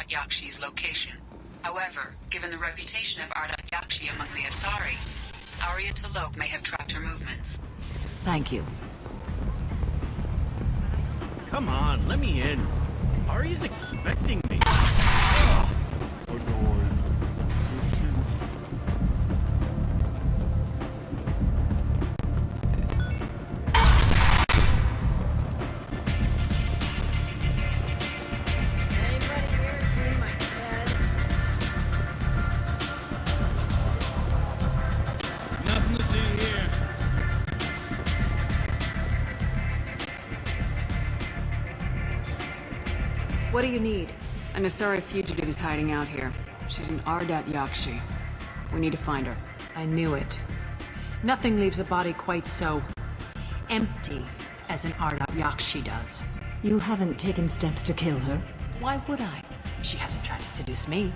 Yakshi's location. However, given the reputation of Yakshi among the Asari, Arya T'Loak may have tracked her movements. Thank you. Come on, let me in. Arya's expecting me. Ugh. What do you need? An Asari fugitive is hiding out here. She's an Yakshi. We need to find her. I knew it. Nothing leaves a body quite so empty as an Yakshi does. You haven't taken steps to kill her? Why would I? She hasn't tried to seduce me.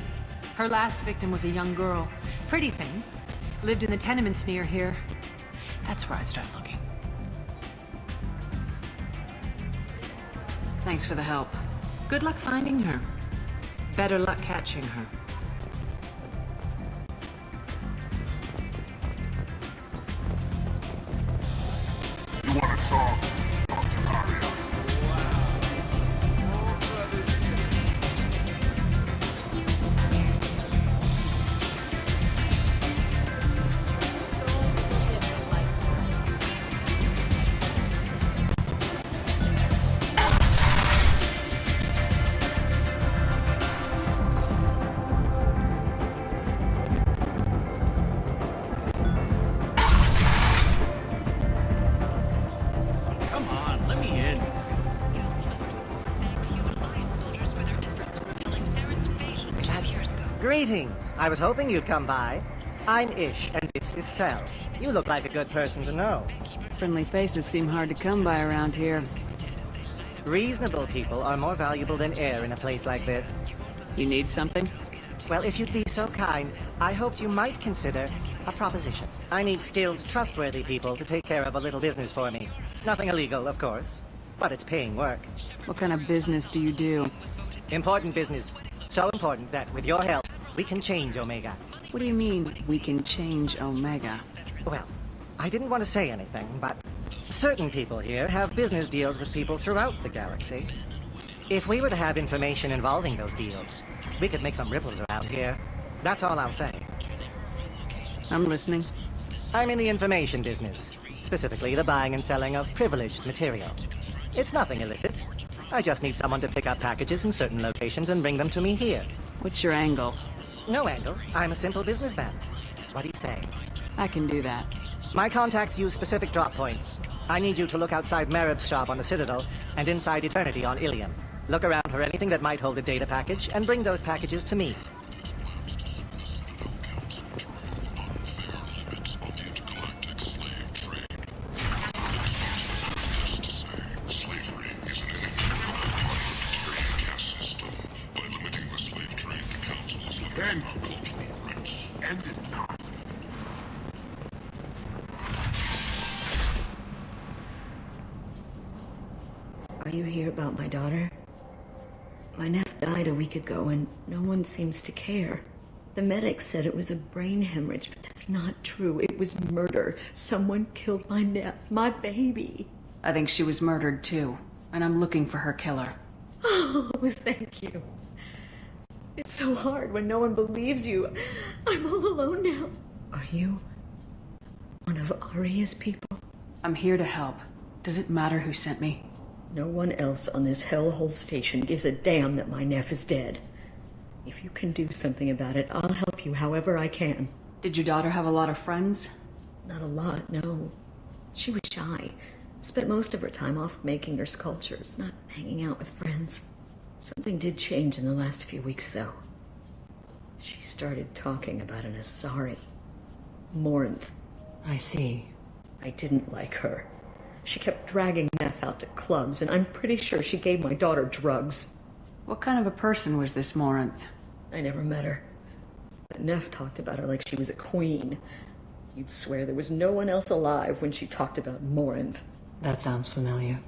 Her last victim was a young girl. Pretty thing. Lived in the tenements near here. That's where I start looking. Thanks for the help. Good luck finding her. Better luck catching her. You want to talk? Talk to Arya. Greetings. I was hoping you'd come by. I'm Ish, and this is Sel. You look like a good person to know. Friendly faces seem hard to come by around here. Reasonable people are more valuable than air in a place like this. You need something? Well, if you'd be so kind, I hoped you might consider a proposition. I need skilled, trustworthy people to take care of a little business for me. Nothing illegal, of course, but it's paying work. What kind of business do you do? Important business. So important that, with your help, we can change Omega. What do you mean, we can change Omega? Well, I didn't want to say anything, but certain people here have business deals with people throughout the galaxy. If we were to have information involving those deals, we could make some ripples around here. That's all I'll say. I'm listening. I'm in the information business, specifically the buying and selling of privileged material. It's nothing illicit. I just need someone to pick up packages in certain locations and bring them to me here. What's your angle? No angle. I'm a simple businessman. What do you say? I can do that. My contacts use specific drop points. I need you to look outside Merib's shop on the Citadel and inside Eternity on Ilium. Look around for anything that might hold a data package and bring those packages to me. Are you here about my daughter? My nephew died a week ago and no one seems to care. The medics said it was a brain hemorrhage, but that's not true. It was murder. Someone killed my nephew, my baby. I think she was murdered too, and I'm looking for her killer. Oh, thank you. It's so hard when no one believes you. I'm all alone now. Are you one of Aria's people? I'm here to help. Does it matter who sent me? No one else on this hellhole station gives a damn that my Neff is dead. If you can do something about it, I'll help you however I can. Did your daughter have a lot of friends? Not a lot, no. She was shy. Spent most of her time off making her sculptures, not hanging out with friends. Something did change in the last few weeks, though. She started talking about an Asari. Morinth. I see. I didn't like her. She kept dragging Neff out to clubs, and I'm pretty sure she gave my daughter drugs. What kind of a person was this Morinth? I never met her. But Neff talked about her like she was a queen. You'd swear there was no one else alive when she talked about Morinth. That sounds familiar.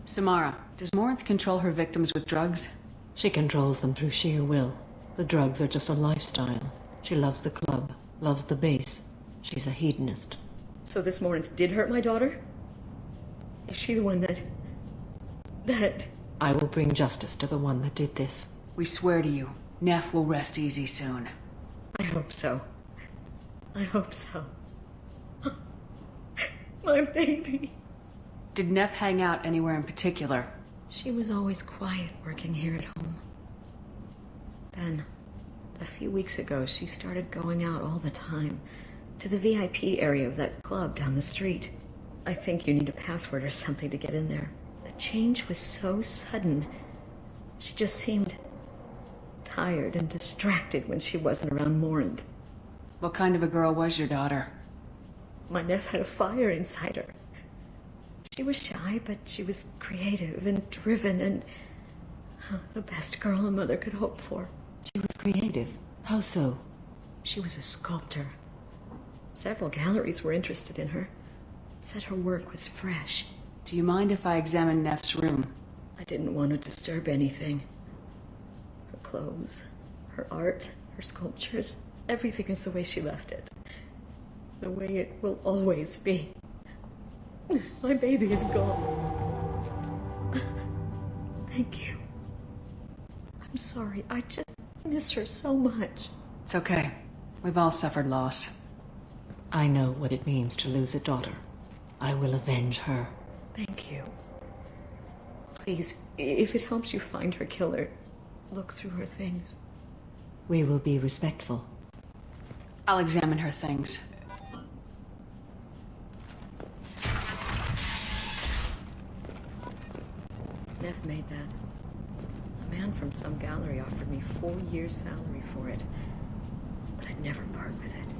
Samara, does Morinth control her victims with drugs? She controls them through sheer will. The drugs are just a lifestyle. She loves the club, loves the base. She's a hedonist. So this Morinth did hurt my daughter? Is she the one that... I will bring justice to the one that did this. We swear to you, Neff will rest easy soon. I hope so. I hope so. My baby. Did Neff hang out anywhere in particular? She was always quiet working here at home. Then, a few weeks ago, she started going out all the time. To the VIP area of that club down the street. I think you need a password or something to get in there. The change was so sudden. She just seemed tired and distracted when she wasn't around Morinth. What kind of a girl was your daughter? My Neff had a fire inside her. She was shy, but she was creative and driven and the best girl a mother could hope for. She was creative. How so? She was a sculptor. Several galleries were interested in her. Said her work was fresh. Do you mind if I examine Neff's room? I didn't want to disturb anything. Her clothes, her art, her sculptures, everything is the way she left it. The way it will always be. My baby is gone. Thank you. I'm sorry, I just miss her so much. It's okay. We've all suffered loss. I know what it means to lose a daughter. I will avenge her. Thank you. Please, if it helps you find her killer, look through her things. We will be respectful. I'll examine her things. Neff made that. A man from some gallery offered me 4 years' salary for it, but I'd never part with it.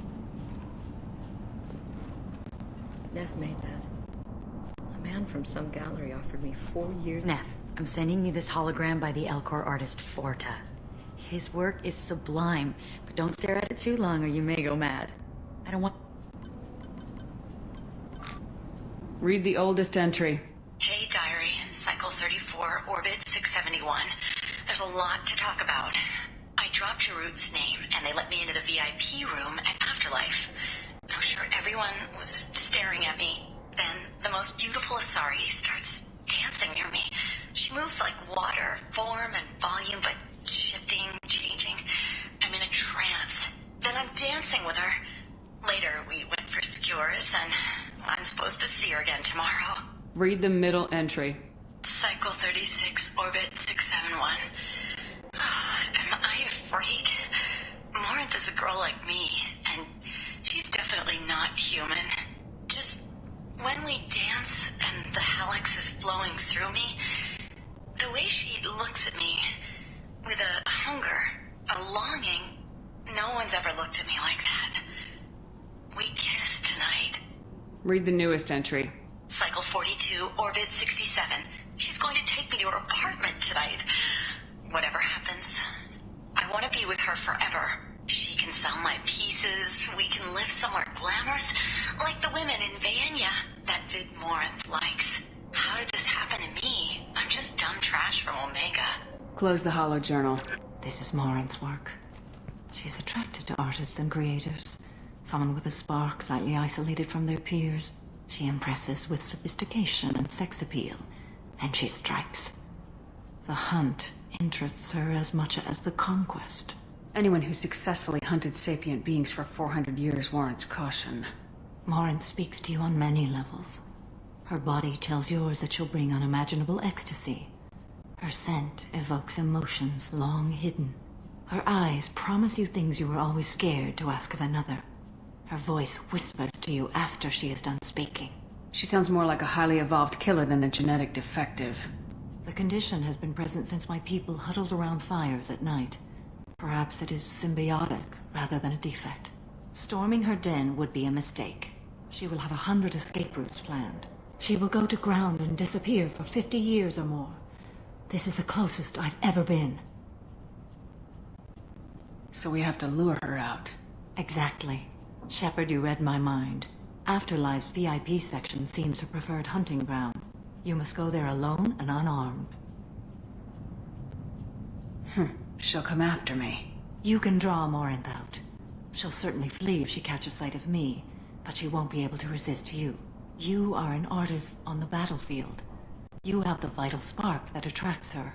Neff made that. A man from some gallery offered me 4 years... Neff, I'm sending you this hologram by the Elcor artist Forta. His work is sublime, but don't stare at it too long or you may go mad. I don't want... Read the oldest entry. Hey, Diary. Cycle 34, Orbit 671. There's a lot to talk about. I dropped Jarut's name, and they let me into the VIP room at Afterlife. I'm sure everyone was staring at me. Then, the most beautiful Asari starts dancing near me. She moves like water, form and volume, but shifting, changing. I'm in a trance. Then I'm dancing with her. Later, we went for skewers, and I'm supposed to see her again tomorrow. Read the middle entry. Cycle 36, Orbit 671. Am I a freak? Morinth is a girl like me, and she's definitely not human. Just when we dance and the helix is flowing through me, the way she looks at me with a hunger, a longing, no one's ever looked at me like that. We kissed tonight. Read the newest entry. Cycle 42, Orbit 67. She's going to take me to her apartment tonight. Whatever happens, I want to be with her forever. She can sell my pieces. We can live somewhere glamorous, like the women in Vanya that Vid Morinth likes. How did this happen to me? I'm just dumb trash from Omega. Close the holo journal. This is Morinth's work. She's attracted to artists and creators. Someone with a spark, slightly isolated from their peers. She impresses with sophistication and sex appeal. Then she strikes. The hunt interests her as much as the conquest. Anyone who successfully hunted sapient beings for 400 years warrants caution. Morinth speaks to you on many levels. Her body tells yours that she'll bring unimaginable ecstasy. Her scent evokes emotions long hidden. Her eyes promise you things you were always scared to ask of another. Her voice whispers to you after she is done speaking. She sounds more like a highly evolved killer than a genetic defective. The condition has been present since my people huddled around fires at night. Perhaps it is symbiotic rather than a defect. Storming her den would be a mistake. She will have 100 escape routes planned. She will go to ground and disappear for 50 years or more. This is the closest I've ever been. So we have to lure her out. Exactly. Shepard, you read my mind. Afterlife's VIP section seems her preferred hunting ground. You must go there alone and unarmed. She'll come after me. You can draw Morinth out. She'll certainly flee if she catches sight of me, but she won't be able to resist you. You are an artist on the battlefield. You have the vital spark that attracts her.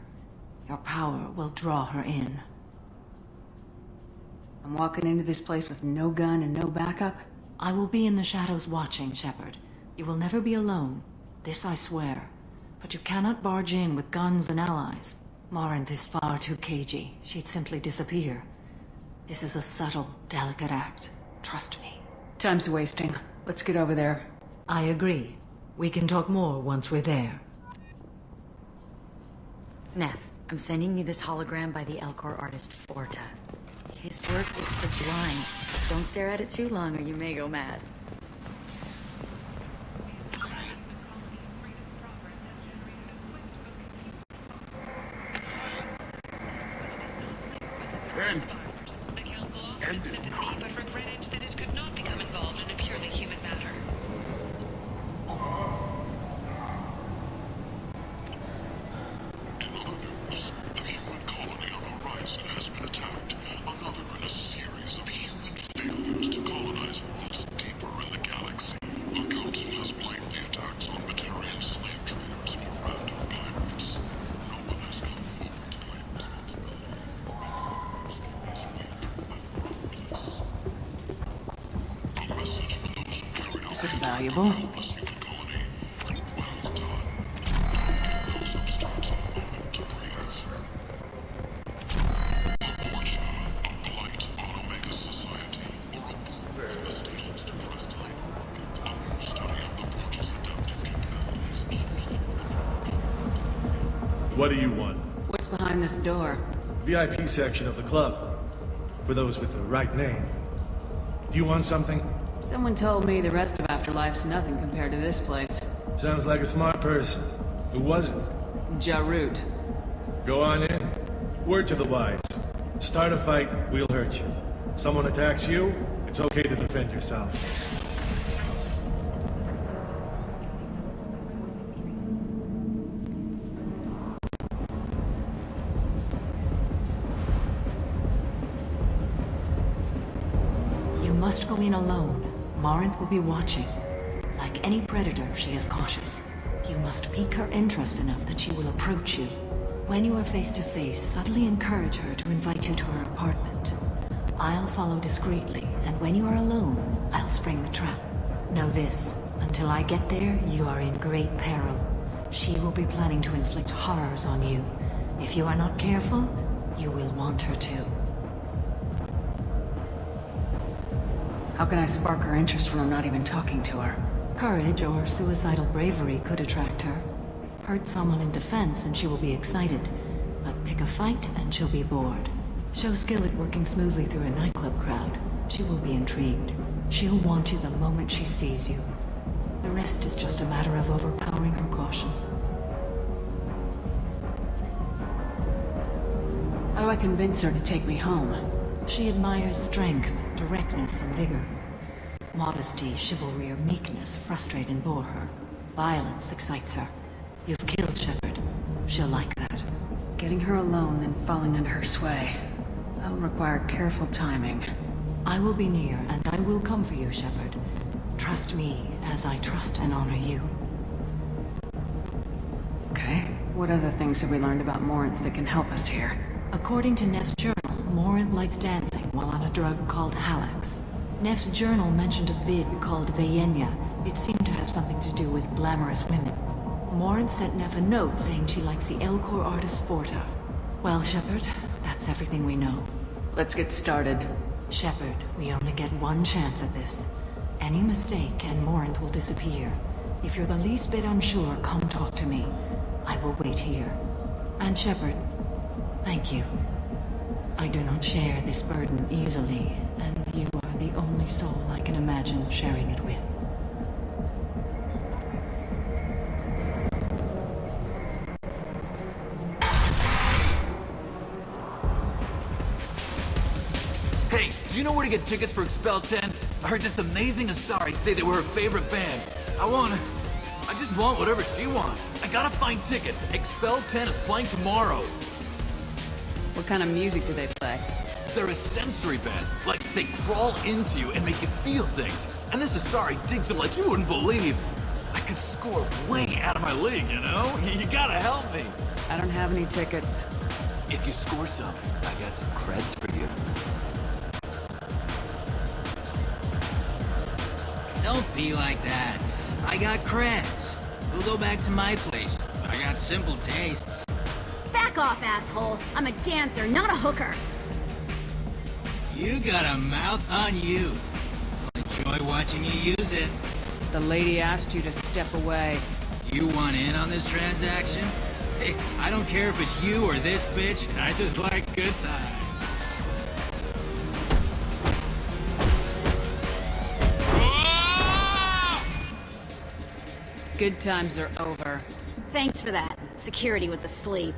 Your power will draw her in. I'm walking into this place with no gun and no backup? I will be in the shadows watching, Shepard. You will never be alone. This I swear. But you cannot barge in with guns and allies. Morinth is far too cagey. She'd simply disappear. This is a subtle, delicate act. Trust me. Time's wasting. Let's get over there. I agree. We can talk more once we're there. Neff, I'm sending you this hologram by the Elcor artist Forta. His work is sublime. Don't stare at it too long or you may go mad. The council offered sympathy, but regretted that it could not become involved in a purely human matter. In other news, the human colony on the horizon has been attacked. Another in a series of human failures to colonize worlds deeper in the galaxy. The council has blamed the attacks on Turian slave traders for random pirates. No one has come forward to claim responsibility. This is valuable. What do you want? What's behind this door? VIP section of the club. For those with the right name. Do you want something? Someone told me the rest of Afterlife's nothing compared to this place. Sounds like a smart person. Who was it? Jarut. Go on in. Word to the wise. Start a fight, we'll hurt you. Someone attacks you, it's okay to defend yourself. You must go in alone. Morinth will be watching. Like any predator, she is cautious. You must pique her interest enough that she will approach you. When you are face to face, subtly encourage her to invite you to her apartment. I'll follow discreetly, and when you are alone, I'll spring the trap. Know this, until I get there, you are in great peril. She will be planning to inflict horrors on you. If you are not careful, you will want her to. How can I spark her interest when I'm not even talking to her? Courage or suicidal bravery could attract her. Hurt someone in defense and she will be excited, but pick a fight and she'll be bored. Show skill at working smoothly through a nightclub crowd. She will be intrigued. She'll want you the moment she sees you. The rest is just a matter of overpowering her caution. How do I convince her to take me home? She admires strength, directness, and vigor. Modesty, chivalry, or meekness frustrate and bore her. Violence excites her. You've killed Shepard. She'll like that. Getting her alone, then falling under her sway. That'll require careful timing. I will be near, and I will come for you, Shepard. Trust me, as I trust and honor you. Okay, What other things have we learned about Morinth that can help us here? According to Neff's journal, Morinth likes dancing while on a drug called Halax. Neff's journal mentioned a vid called Vayenya. It seemed to have something to do with glamorous women. Morinth sent Neff a note saying she likes the Elcor artist Forta. Well, Shepard, that's everything we know. Let's get started. Shepard, we only get one chance at this. Any mistake and Morinth will disappear. If you're the least bit unsure, come talk to me. I will wait here. And Shepard, thank you. I do not share this burden easily, and you are the only soul I can imagine sharing it with. Hey, do you know where to get tickets for Expel 10? I heard this amazing Asari say they were her favorite band. I just want whatever she wants. I gotta find tickets. Expel 10 is playing tomorrow. What kind of music do they play? They're a sensory band. Like, they crawl into you and make you feel things. And this Asari digs them like you wouldn't believe. I could score way out of my league, you know? You gotta help me. I don't have any tickets. If you score some, I got some creds for you. Don't be like that. I got creds. We'll go back to my place. I got simple tastes. Back off, asshole. I'm a dancer, not a hooker. You got a mouth on you. I'll enjoy watching you use it. The lady asked you to step away. You want in on this transaction? Hey, I don't care if it's you or this bitch. I just like good times. Good times are over. Thanks for that. Security was asleep.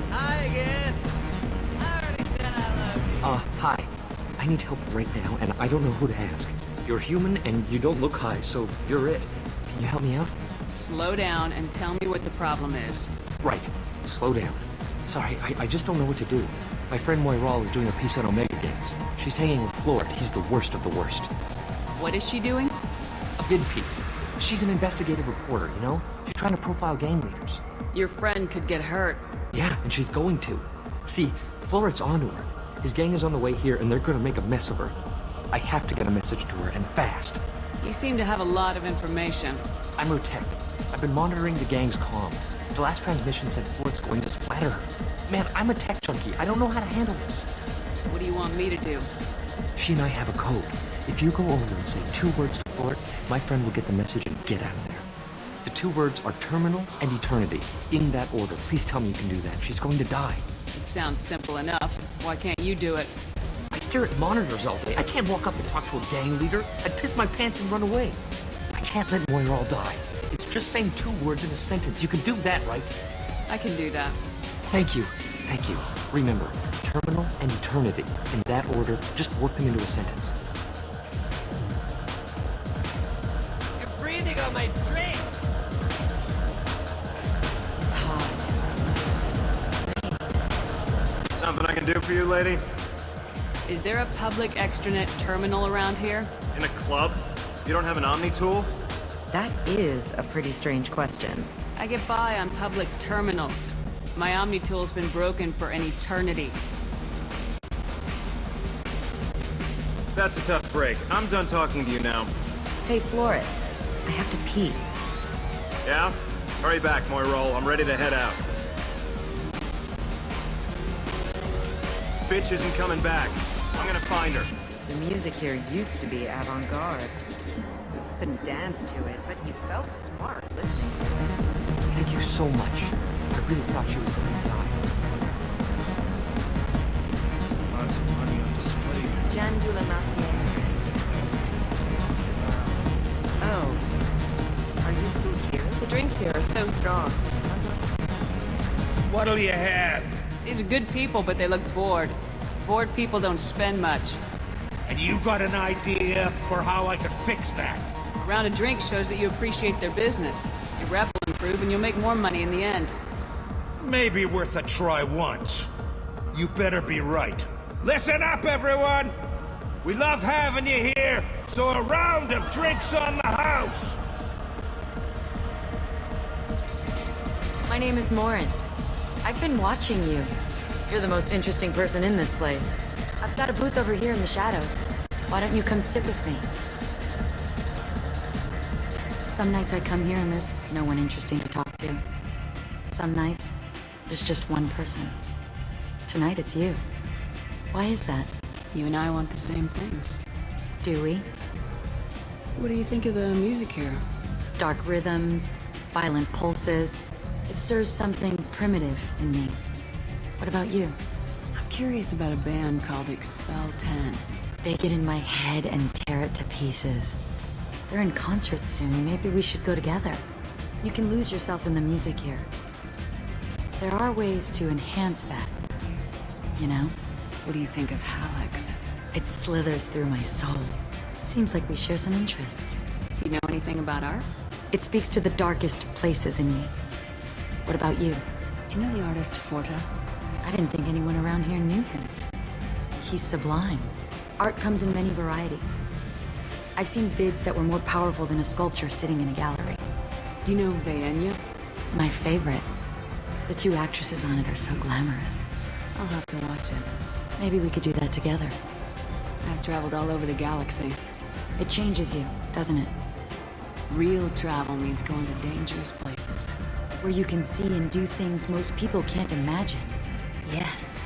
Hi again. I already said I love you. Hi. I need help right now, and I don't know who to ask. You're human, and you don't look high, so you're it. Can you help me out? Slow down and tell me what the problem is. Right. Slow down. Sorry, I just don't know what to do. My friend Moiral is doing a piece on Omega Games. She's hanging with Florid. He's the worst of the worst. What is she doing? A vid piece. She's an investigative reporter, you know? She's trying to profile gang leaders. Your friend could get hurt. Yeah, and she's going to. See, Florid's onto her. His gang is on the way here, and they're gonna make a mess of her. I have to get a message to her, and fast. You seem to have a lot of information. I'm her tech. I've been monitoring the gang's comm. The last transmission said Florid's going to splatter her. Man, I'm a tech junkie. I don't know how to handle this. What do you want me to do? She and I have a code. If you go over and say 2 words to Florid, my friend will get the message and get out of there. The 2 words are terminal and eternity. In that order. Please tell me you can do that. She's going to die. It sounds simple enough. Why can't you do it? I stare at monitors all day. I can't walk up and talk to a gang leader. I'd piss my pants and run away. I can't let Moiral die. It's just saying 2 words in a sentence. You can do that, right? I can do that. Thank you. Thank you. Remember, terminal and eternity. In that order, just work them into a sentence. You're breathing on my drink! It's hot. Something I can do for you, lady? Is there a public extranet terminal around here? In a club? You don't have an Omni tool? That is a pretty strange question. I get by on public terminals. My Omni tool's been broken for an eternity. That's a tough break. I'm done talking to you now. Hey, Florid. I have to pee. Yeah? Hurry back, Moiral. I'm ready to head out. Bitch isn't coming back. I'm gonna find her. The music here used to be avant-garde. Couldn't dance to it, but you felt smart listening to it. Thank you so much. I really thought she was going to die. Lots of money on display. Jandula Oh. Are you still here? The drinks here are so strong. What'll you have? These are good people, but they look bored. Bored people don't spend much. And you got an idea for how I could fix that? A round of drinks shows that you appreciate their business. Your rep will improve and you'll make more money in the end. Maybe worth a try once. You better be right. Listen up, everyone! We love having you here, so a round of drinks on the house! My name is Morinth. I've been watching you. You're the most interesting person in this place. I've got a booth over here in the shadows. Why don't you come sit with me? Some nights I come here and there's no one interesting to talk to. Some nights, there's just one person. Tonight it's you. Why is that? You and I want the same things. Do we? What do you think of the music here? Dark rhythms, violent pulses. It stirs something primitive in me. What about you? I'm curious about a band called Expel 10. They get in my head and tear it to pieces. They're in concert soon. Maybe we should go together. You can lose yourself in the music here. There are ways to enhance that. You know? What do you think of Hallex? It slithers through my soul. Seems like we share some interests. Do you know anything about art? It speaks to the darkest places in me. What about you? Do you know the artist Forta? I didn't think anyone around here knew him. He's sublime. Art comes in many varieties. I've seen vids that were more powerful than a sculpture sitting in a gallery. Do you know Vaenya? My favorite. The two actresses on it are so glamorous. I'll have to watch it. Maybe we could do that together. I've traveled all over the galaxy. It changes you, doesn't it? Real travel means going to dangerous places. Where you can see and do things most people can't imagine. Yes.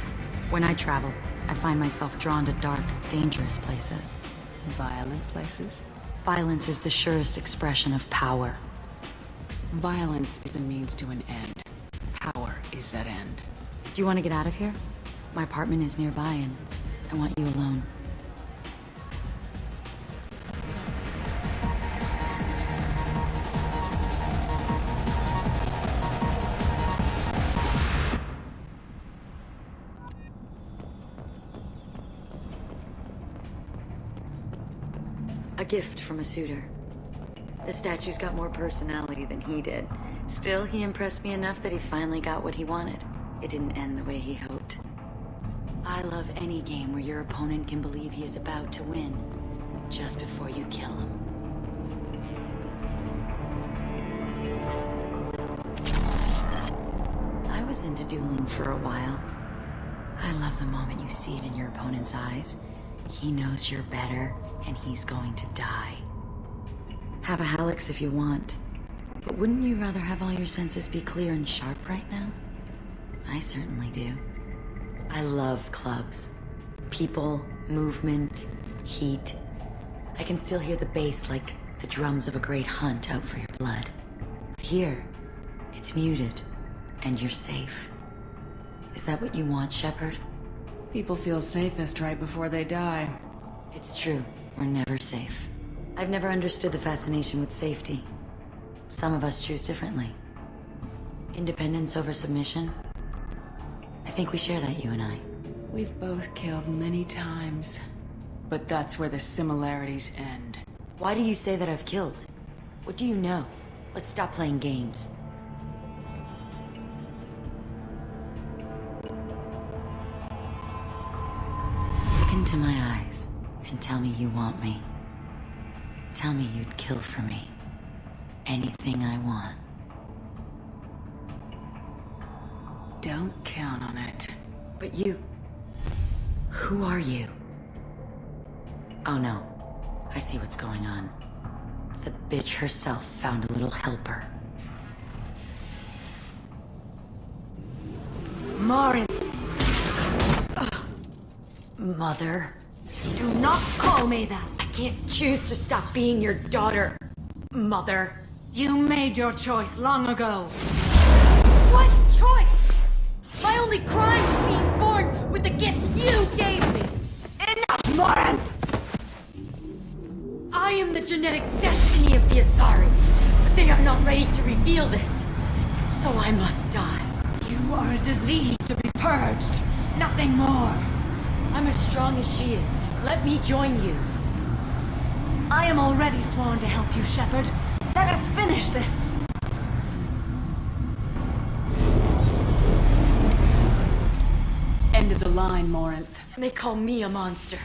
When I travel, I find myself drawn to dark, dangerous places. Violent places? Violence is the surest expression of power. Violence is a means to an end. Power is that end. Do you want to get out of here? My apartment is nearby and I want you alone. A gift from a suitor. The statue's got more personality than he did. Still, he impressed me enough that he finally got what he wanted. It didn't end the way he hoped. I love any game where your opponent can believe he is about to win, just before you kill him. I was into dueling for a while. I love the moment you see it in your opponent's eyes. He knows you're better, and he's going to die. Have a Hallex if you want, but wouldn't you rather have all your senses be clear and sharp right now? I certainly do. I love clubs. People, movement, heat. I can still hear the bass like the drums of a great hunt out for your blood. But here, it's muted, and you're safe. Is that what you want, Shepard? People feel safest right before they die. It's true. We're never safe. I've never understood the fascination with safety. Some of us choose differently. Independence over submission? I think we share that, you and I. We've both killed many times. But that's where the similarities end. Why do you say that I've killed? What do you know? Let's stop playing games. Look into my eyes and tell me you want me. Tell me you'd kill for me. Anything I want. Don't count on it. But you... Who are you? Oh no. I see what's going on. The bitch herself found a little helper. Marin! Mother. Do not call me that! I can't choose to stop being your daughter. Mother. You made your choice long ago. What choice? My only crime was being born with the gifts you gave me. Enough, Morin! I am the genetic destiny of the Asari, but they are not ready to reveal this. So I must die. You are a disease to be purged. Nothing more. I'm as strong as she is. Let me join you. I am already sworn to help you, Shepard. Let us finish this. End of the line, Morinth. And they call me a monster.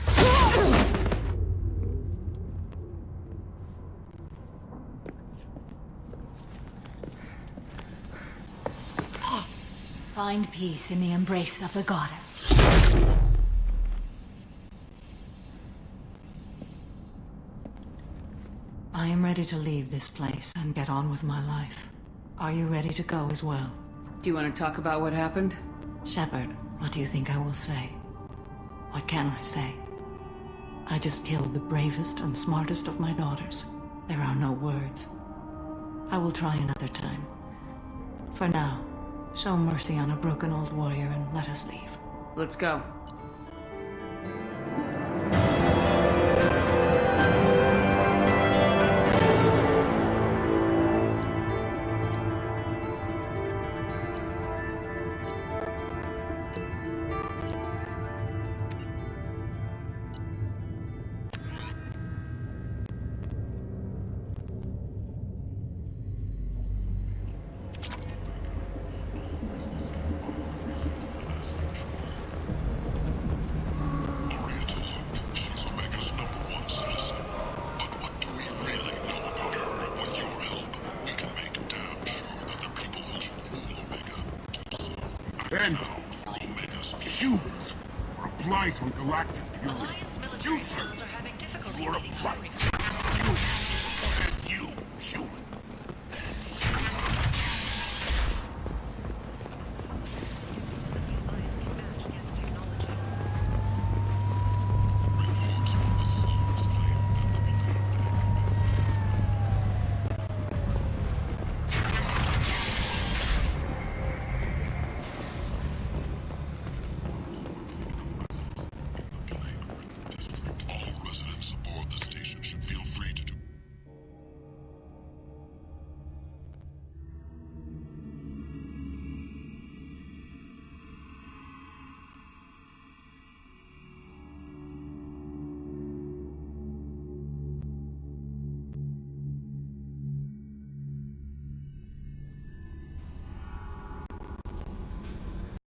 Find peace in the embrace of the goddess. I am ready to leave this place and get on with my life. Are you ready to go as well? Do you want to talk about what happened? Shepard, what do you think I will say? What can I say? I just killed the bravest and smartest of my daughters. There are no words. I will try another time. For now, show mercy on a broken old warrior and let us leave. Let's go. And humans are a blight on galactic purity. You, sir, you are a blight. You and you, human.